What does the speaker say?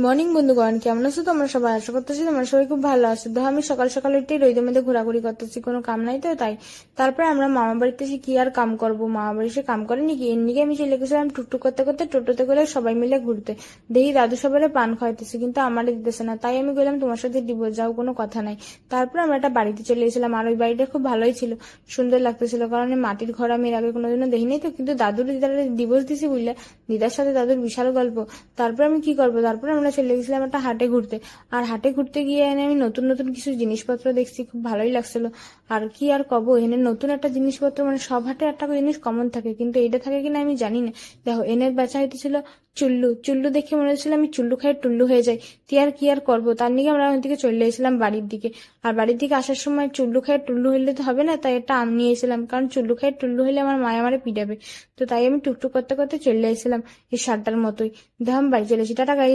Morning বন্ধুগণ, কেমন আছো তোমরা সবাই? আশা করতেছি তোমরা সবাই খুব ভালো আছো। তো আমি সকাল সকাল উঠে রোদের মধ্যে ঘোরাঘুরি করতেছি, কোনো কাম নাই তো তাই। তারপরে আমরা মামা বাড়িতে এসে কি আর কাম করবো, মামা বাড়ি এসে কাম করেনি কি, এর নিকে আমি চলে গেছিলাম টুকটুক করতে করতে টোটোতে করে সবাই মিলে ঘুরতে। দেখি দাদু সবাই পান খাওয়াইতেছে, কিন্তু আমারে দিতেছে না, তাই আমি বললাম তোমার সাথে দিব, যাও, কোনো কথা নাই। তারপরে আমরা একটা বাড়িতে চলে এসেছিলাম, আর ওই বাড়িটা খুব ভালোই ছিল, সুন্দর লাগতেছিল, কারণ এই মাটির ঘর আমি এর আগে কোনোদিনও দেখিনি তো। কিন্তু দাদুর দিদার ডিভোর্স দিছি বুঝলে, দিদার সাথে দাদুর বিশাল গল্প। তারপর আমি কি করবো, তারপর আমরা চলে গেছিলাম একটা হাটে ঘুরতে। আর হাটে ঘুরতে গিয়ে এনে আমি নতুন নতুন কিছু জিনিসপত্র দেখছি, খুব ভালোই লাগছিল। আর কি আর কব, এনে নতুন একটা জিনিসপত্র, মানে সব হাটে একটা জিনিস কমন থাকে, কিন্তু এইটা থাকে কিনা আমি জানি না। দেখো, এনে বেচা হইতেছিল চুল্লু। চুল্লু দেখে মনে হচ্ছিল আমি চুল্লু খাই টুল্লু হয়ে যাই। কি আর করবো, তার নিকে আমরা ওই দিকে চলে এসেছিলাম বাড়ির দিকে। আর বাড়ির দিকে আসার সময় চুল্লু খাই টুল্লু হইলে তো হবে না, তাই এটা আম নিয়ে এসেছিলাম, কারণ চুল্লু খাই টুল্লু হইলে আমার মায়া আমারে পিটাবে। তো তাই আমি টুকটুক করতে করতে চলে এসেছিলাম এই সাতটার মতোই। দেখো আমি বাড়ি চলে এসেছি, টাটা গাইস।